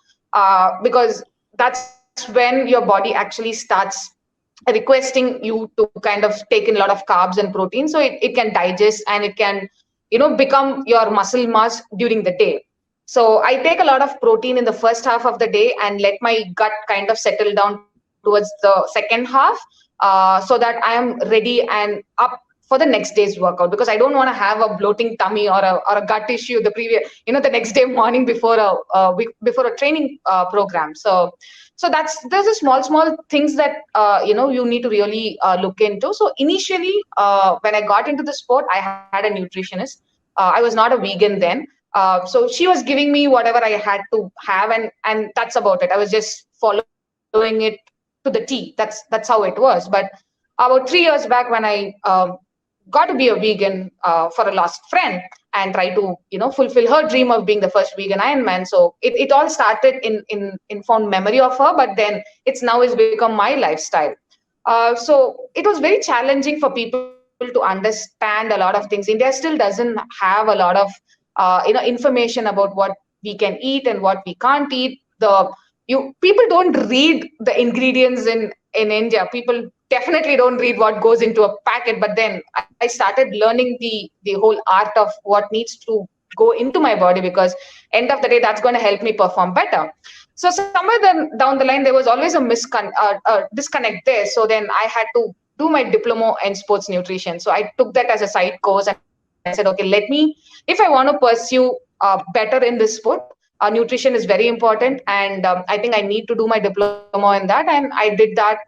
because that's when your body actually starts requesting you to kind of take in a lot of carbs and protein, so it can digest and it can become your muscle mass during the day. So I take a lot of protein in the first half of the day and let my gut kind of settle down towards the second half, so that I am ready and up for the next day's workout, because I don't want to have a bloating tummy or a gut issue the next day morning before a training program. So there's a small things that you need to really look into. So initially, when I got into the sport, I had a nutritionist. I was not a vegan then, so she was giving me whatever I had to have, and that's about it. I was just following it to the T. That's how it was. But about 3 years back, when I got to be a vegan for a lost friend and try to fulfill her dream of being the first vegan Ironman. So it all started in fond memory of her, but then it's become my lifestyle. So it was very challenging for people to understand a lot of things. India still doesn't have a lot of information about what we can eat and what we can't eat. People don't read the ingredients in India. People definitely don't read what goes into a packet. But then I started learning the whole art of what needs to go into my body, because end of the day, that's going to help me perform better. So somewhere then down the line, there was always a disconnect there. So then I had to do my diploma in sports nutrition. So I took that as a side course, and I said, okay, if I want to pursue better in this sport, nutrition is very important, and I think I need to do my diploma in that, and I did that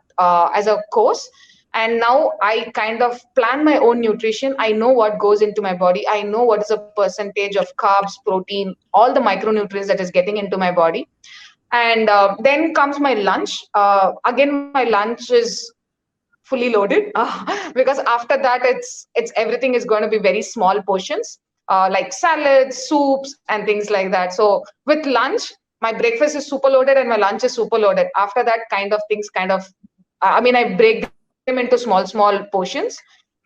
as a course. And now I kind of plan my own nutrition. I know what goes into my body. I know what is a percentage of carbs, protein, all the micronutrients that is getting into my body. And then comes my lunch. Again, my lunch is fully loaded because after that, it's everything is going to be very small portions. Like salads, soups, and things like that. So with lunch, my breakfast is super loaded and my lunch is super loaded. After that, I break them into small portions.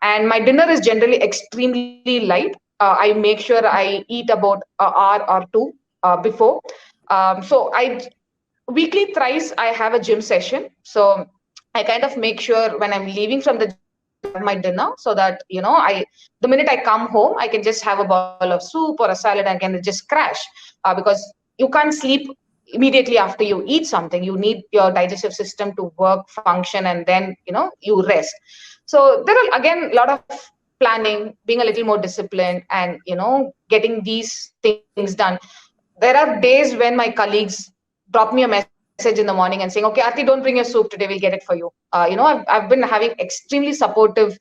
And my dinner is generally extremely light. I make sure I eat about an hour or two before. So weekly thrice, I have a gym session. So I kind of make sure when I'm leaving from the my dinner, so that the minute I come home, I can just have a bowl of soup or a salad and can just crash, because you can't sleep immediately after you eat something. You need your digestive system to work, function, and then you rest. So there are again a lot of planning, being a little more disciplined, and getting these things done. There are days when my colleagues drop me a message in the morning and saying, okay, Aarti, don't bring your soup today, we'll get it for you. I've been having extremely supportive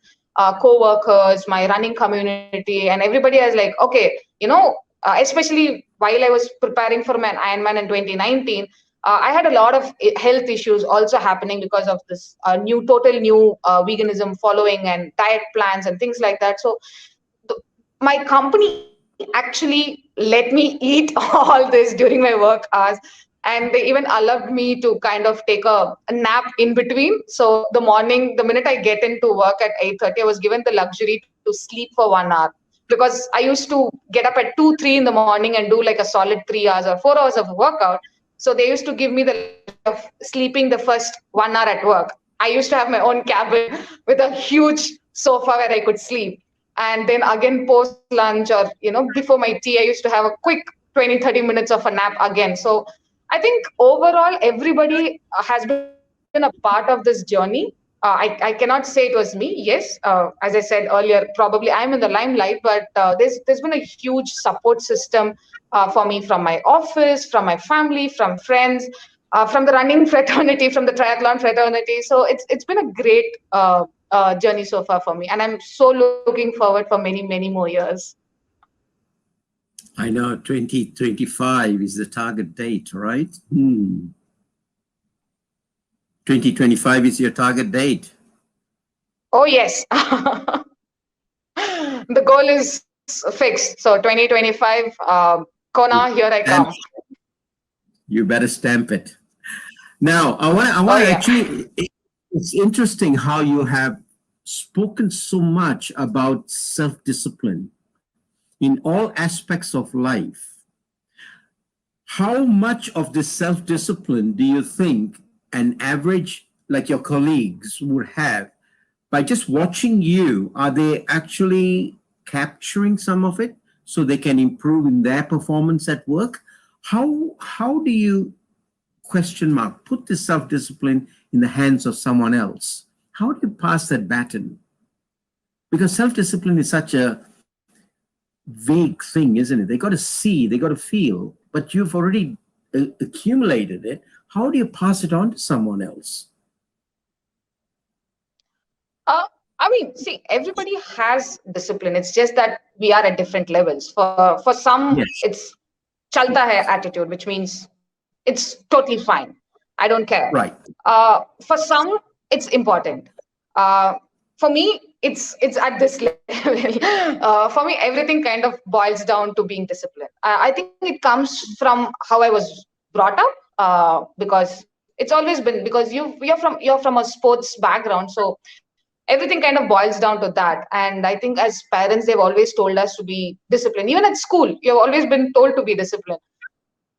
co-workers, my running community, and everybody is like, okay, especially while I was preparing for my Ironman in 2019, I had a lot of health issues also happening because of this total new veganism following and diet plans and things like that. So my company actually let me eat all this during my work hours, and they even allowed me to kind of take a nap in between. So the morning, the minute I get into work at 8:30, I was given the luxury to sleep for 1 hour, because I used to get up at 2 3 in the morning and do like a solid 3 hours or 4 hours of workout. So they used to give me the luxury of sleeping the first 1 hour at work. I used to have my own cabin with a huge sofa where I could sleep. And then again, post lunch or before my tea, I used to have a quick 20-30 minutes of a nap again. So I think overall everybody has been a part of this journey. I cannot say it was me. Yes, as I said earlier, probably I'm in the limelight, but there's been a huge support system for me, from my office, from my family, from friends, from the running fraternity, from the triathlon fraternity. So it's been a great journey so far for me, and I'm so looking forward for many, many more years. I know 2025 is the target date, right? 2025 is your target date. Oh, yes. The goal is fixed. So 2025, Kona, here I come. You better stamp it. Now, I want to actually, it's interesting how you have spoken so much about self-discipline in all aspects of life. How much of this self-discipline do you think an average, like your colleagues, would have by just watching you? Are they actually capturing some of it so they can improve in their performance at work? How do you, question mark, put this self-discipline in the hands of someone else? How do you pass that baton? Because self-discipline is such a vague thing, isn't it? They got to see, they got to feel, but you've already accumulated it. How do you pass it on to someone else? I mean, see, everybody has discipline. It's just that we are at different levels. For some, Yes. it's chalta hai attitude, which means it's totally fine. I don't care. Right. For some, it's important. For me, it's at this level. For me, everything kind of boils down to being disciplined. I think it comes from how I was brought up, because it's always been, because you're from a sports background, so everything kind of boils down to that. And I think as parents, they've always told us to be disciplined. Even at school, you've always been told to be disciplined.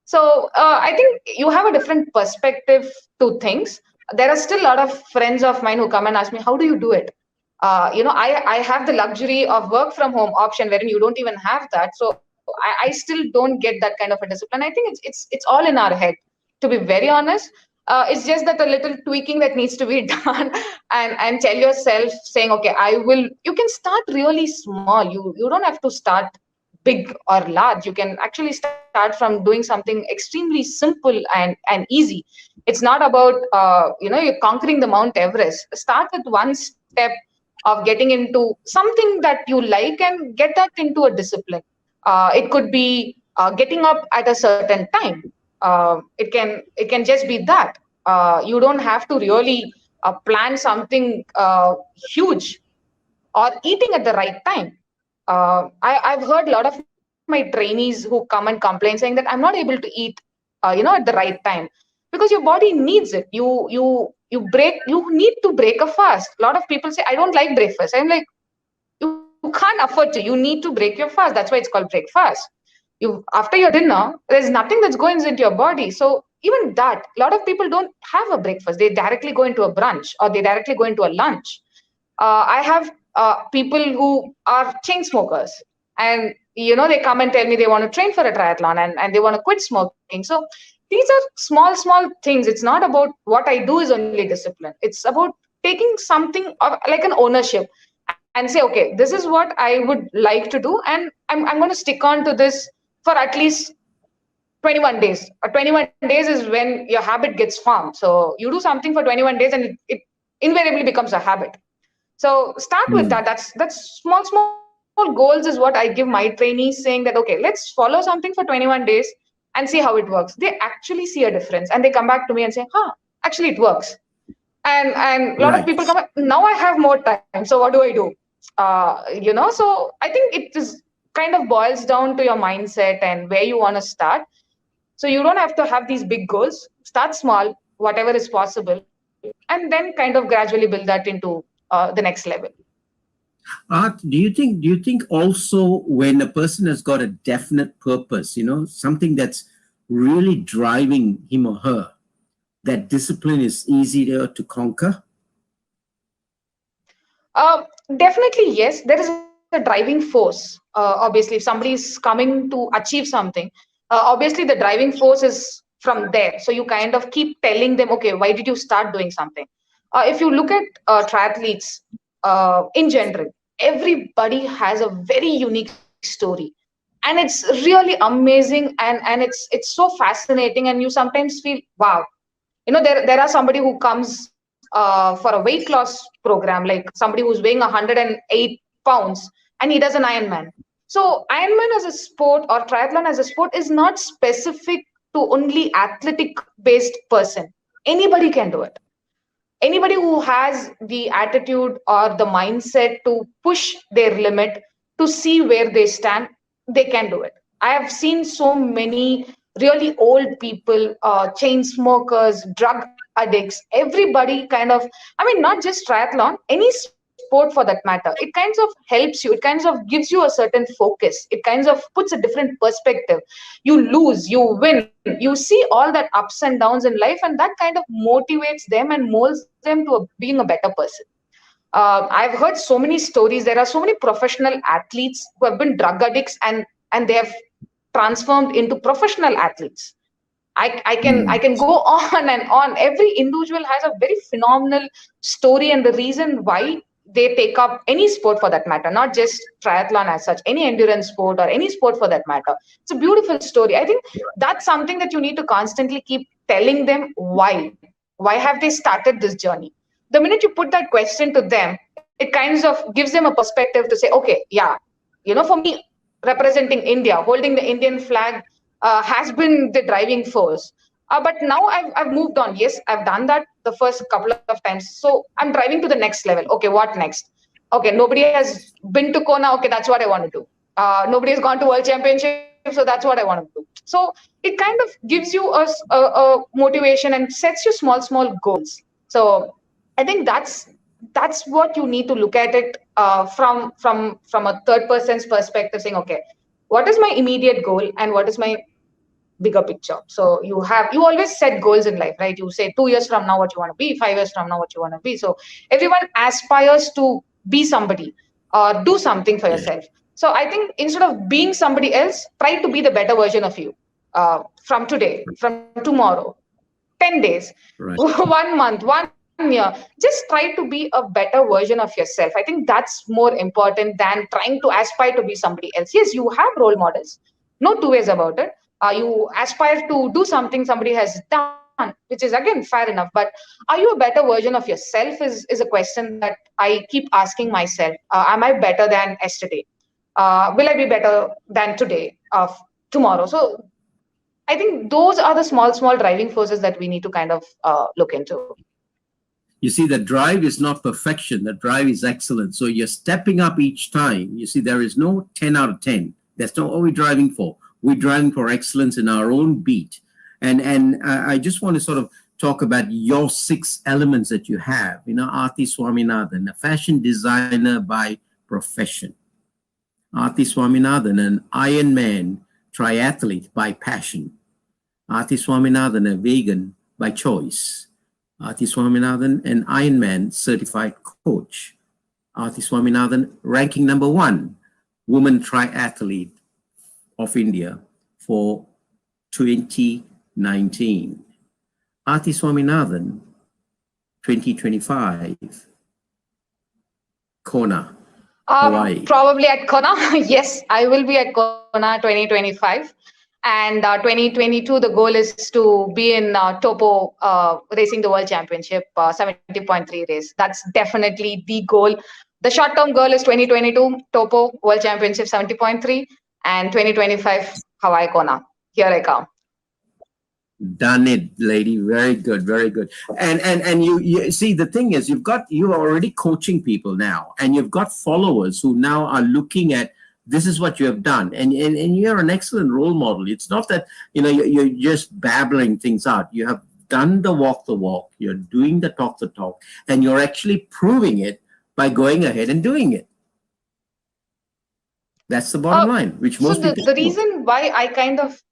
So I think you have a different perspective to things. There are still a lot of friends of mine who come and ask me, how do you do it? I have the luxury of work from home option wherein you don't even have that. So I still don't get that kind of a discipline. I think it's all in our head, to be very honest. It's just that a little tweaking that needs to be done, and tell yourself, saying, okay, you can start really small. You don't have to start big or large. You can actually start from doing something extremely simple and easy. It's not about you're conquering the Mount Everest. Start with one step of getting into something that you like and get that into a discipline. It could be getting up at a certain time. It can just be that. You don't have to really plan something huge, or eating at the right time. I've heard a lot of my trainees who come and complain saying that I'm not able to eat, at the right time, because your body needs it. You need to break a fast. A lot of people say, I don't like breakfast. I'm like, you can't afford to. You need to break your fast. That's why it's called breakfast. After your dinner, there's nothing that's going into your body. So even that, a lot of people don't have a breakfast. They directly go into a brunch or they directly go into a lunch. I have people who are chain smokers, and they come and tell me they want to train for a triathlon, and they want to quit smoking. So these are small things. It's not about what I do is only discipline. It's about taking something like an ownership and say, okay, this is what I would like to do, and I'm going to stick on to this for at least 21 days. 21 days is when your habit gets formed. So you do something for 21 days and it invariably becomes a habit. So start with that. That's small goals is what I give my trainees, saying that, okay, let's follow something for 21 days and see how it works. They actually see a difference and they come back to me and say, actually it works. And a lot of people come up, now I have more time. So what do I do? So I think it is kind of boils down to your mindset and where you want to start. So you don't have to have these big goals. Start small, whatever is possible, and then kind of gradually build that into the next level. Do you think also when a person has got a definite purpose, something that's really driving him or her, that discipline is easier to conquer? Definitely, yes. There is a driving force. Obviously, if somebody is coming to achieve something, obviously the driving force is from there. So you kind of keep telling them, okay, why did you start doing something? If you look at triathletes in general, everybody has a very unique story, and it's really amazing, and it's so fascinating, and you sometimes feel, wow. There are somebody who comes for a weight loss program, like somebody who's weighing 108 pounds, and he does an Ironman. So Ironman as a sport or triathlon as a sport is not specific to only athletic based person. Anybody can do it. Anybody who has the attitude or the mindset to push their limit to see where they stand, they can do it. I have seen so many really old people, chain smokers, drug addicts, everybody kind of, I mean, not just triathlon, any sport for that matter. It kinds of helps you. It kinds of gives you a certain focus. It kinds of puts a different perspective. You lose, you win, you see all that ups and downs in life, and that kind of motivates them and molds them to being a better person. I've heard so many stories. There are so many professional athletes who have been drug addicts, and they have transformed into professional athletes. I can go on and on. Every individual has a very phenomenal story, and the reason why they take up any sport for that matter, not just triathlon as such, any endurance sport or any sport for that matter. It's a beautiful story. I think that's something that you need to constantly keep telling them why. Why have they started this journey? The minute you put that question to them, it kind of gives them a perspective to say, okay, yeah, for me, representing India, holding the Indian flag has been the driving force. But now I've moved on. Yes, I've done that the first couple of times. So I'm driving to the next level. Okay, what next? Okay, nobody has been to Kona. Okay, that's what I want to do. Nobody has gone to World Championship, so that's what I want to do. So it kind of gives you a motivation and sets you small goals. So I think that's what you need to look at it from a third person's perspective, saying, okay, what is my immediate goal and what is my bigger picture? So you always set goals in life, right? You say 2 years from now what you want to be, 5 years from now what you want to be. So everyone aspires to be somebody or do something for yourself. So I think instead of being somebody else, try to be the better version of you from today, from tomorrow, 10 days, 1 month, 1 year. Just try to be a better version of yourself. I think that's more important than trying to aspire to be somebody else. Yes, you have role models, no two ways about it. You aspire to do something somebody has done, which is again fair enough, but are you a better version of yourself is a question that I keep asking myself. Am I better than yesterday? Will I be better than today, of tomorrow? So I think those are the small driving forces that we need to kind of look into. You see, the drive is not perfection. The drive is excellence. So you're stepping up each time. You see, there is no 10 out of 10. That's not what we're driving for. We're driving for excellence in our own beat. And I just want to sort of talk about your 6 elements that you have. Aarathi Swaminathan, a fashion designer by profession. Aarathi Swaminathan, an Ironman triathlete by passion. Aarathi Swaminathan, a vegan by choice. Aarathi Swaminathan, an Ironman certified coach. Aarathi Swaminathan, ranking #1 woman triathlete of India for 2019. Aarathi Swaminathan, 2025, Kona, Hawaii. Probably at Kona. Yes, I will be at Kona 2025. And 2022, the goal is to be in Topo racing the World Championship 70.3 race. That's definitely the goal. The short-term goal is 2022 Topo World Championship 70.3 and 2025 Hawaii Kona. Here I come. Done it, lady. Very good, very good. And you see, the thing is, you're already coaching people now, and you've got followers who now are looking at, this is what you have done, and you're an excellent role model. It's not that you're just babbling things out. You have done the walk, you're doing the talk, and you're actually proving it by going ahead and doing it. That's the bottom line, which most people. So the reason why I kind of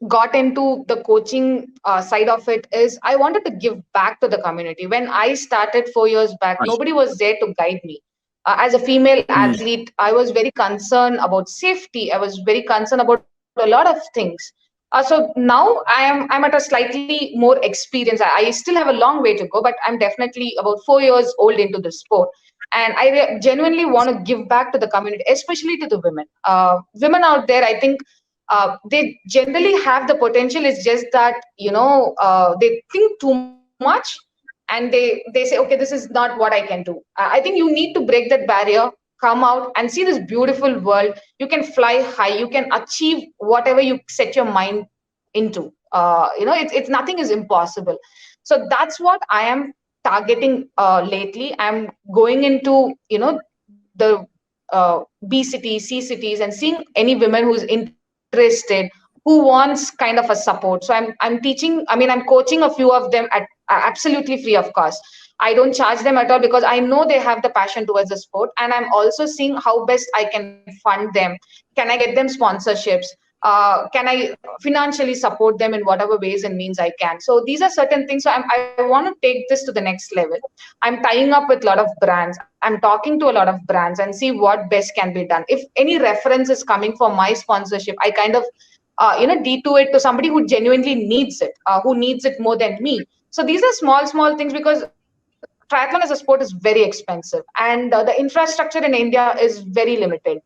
got into the coaching side of it is I wanted to give back to the community. When I started 4 years back, nobody was there to guide me. As a female athlete, I was very concerned about safety. I was very concerned about a lot of things. So now I'm at a slightly more experience. I still have a long way to go, but I'm definitely about 4 years old into the sport. And I genuinely want to give back to the community, especially to the women. Women out there, I think they generally have the potential. It's just that, they think too much and they say, okay, this is not what I can do. I think you need to break that barrier, come out and see this beautiful world. You can fly high, you can achieve whatever you set your mind into. It's nothing is impossible. So that's what I am targeting lately. I'm going into, the B cities, C cities, and seeing any women who's interested, who wants kind of a support. So I'm teaching, I'm coaching a few of them at absolutely free of cost. I don't charge them at all because I know they have the passion towards the sport, and I'm also seeing how best I can fund them. Can I get them sponsorships? Can I financially support them in whatever ways and means I can? So these are certain things. So I want to take this to the next level. I'm tying up with a lot of brands. I'm talking to a lot of brands and see what best can be done. If any reference is coming for my sponsorship, I kind of D2 it to somebody who genuinely needs it, who needs it more than me. So these are small things, because triathlon as a sport is very expensive, and the infrastructure in India is very limited.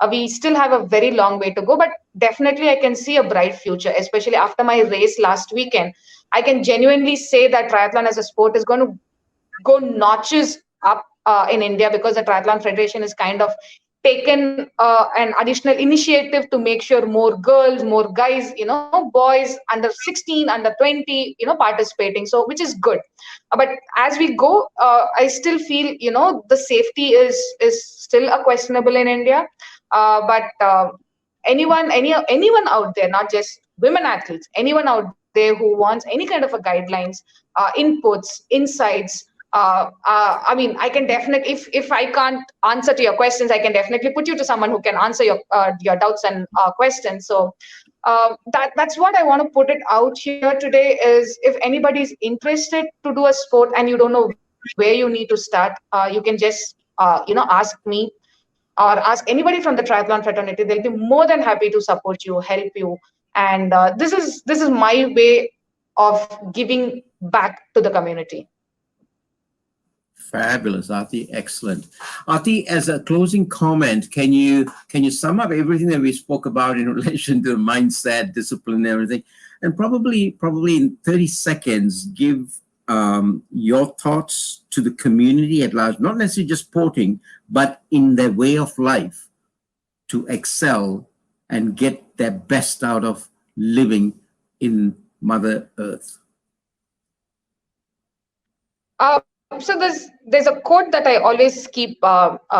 We still have a very long way to go, but definitely I can see a bright future, especially after my race last weekend. I can genuinely say that triathlon as a sport is going to go notches up in India, because the Triathlon Federation is kind of taken an additional initiative to make sure more girls, more guys, boys under 16, under 20, participating. So, which is good. But as we go, I still feel, the safety is still a questionable in India. But anyone out there, not just women athletes, anyone out there who wants any kind of a guidelines, inputs, insights, I can definitely, if I can't answer to your questions, I can definitely put you to someone who can answer your doubts and questions. So that's what I want to put it out here today, is if anybody's interested to do a sport and you don't know where you need to start, you can just ask me or ask anybody from the triathlon fraternity. They'll be more than happy to support you, help you. And this is my way of giving back to the community. Fabulous, Aarathi. Excellent. Aarathi, as a closing comment, can you sum up everything that we spoke about in relation to mindset, discipline, and everything, and probably in 30 seconds, give your thoughts to the community at large, not necessarily just sporting, but in their way of life, to excel and get their best out of living in Mother Earth? So there's a quote that I always keep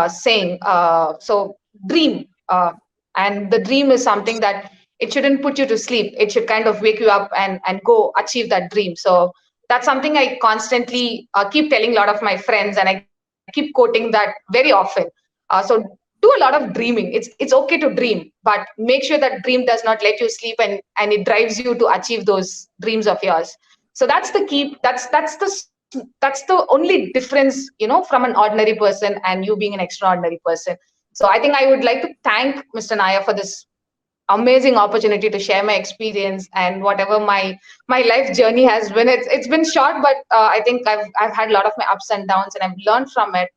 saying. So dream, and the dream is something that it shouldn't put you to sleep. It should kind of wake you up and go achieve that dream. So that's something I constantly keep telling a lot of my friends, and I keep quoting that very often. So do a lot of dreaming. It's okay to dream, but make sure that dream does not let you sleep, and it drives you to achieve those dreams of yours. So that's the key. That's the only difference, from an ordinary person and you being an extraordinary person. So I think I would like to thank Mr. Nair for this amazing opportunity to share my experience and whatever my life journey has been. It's been short, but I think I've had a lot of my ups and downs, and I've learned from it.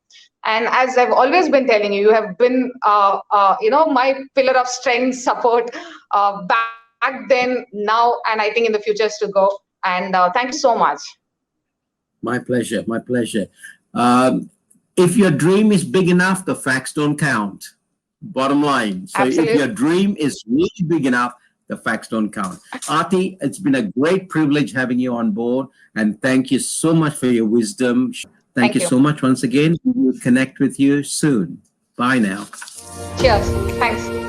And as I've always been telling you, you have been my pillar of strength, support, back then, now, and I think in the futures to go. And thank you so much. My pleasure. My pleasure. If your dream is big enough, the facts don't count. Bottom line. So Absolutely. If your dream is really big enough, the facts don't count. Aarthi, it's been a great privilege having you on board, and thank you so much for your wisdom. Thank you so much once again. We'll connect with you soon. Bye now. Cheers. Thanks.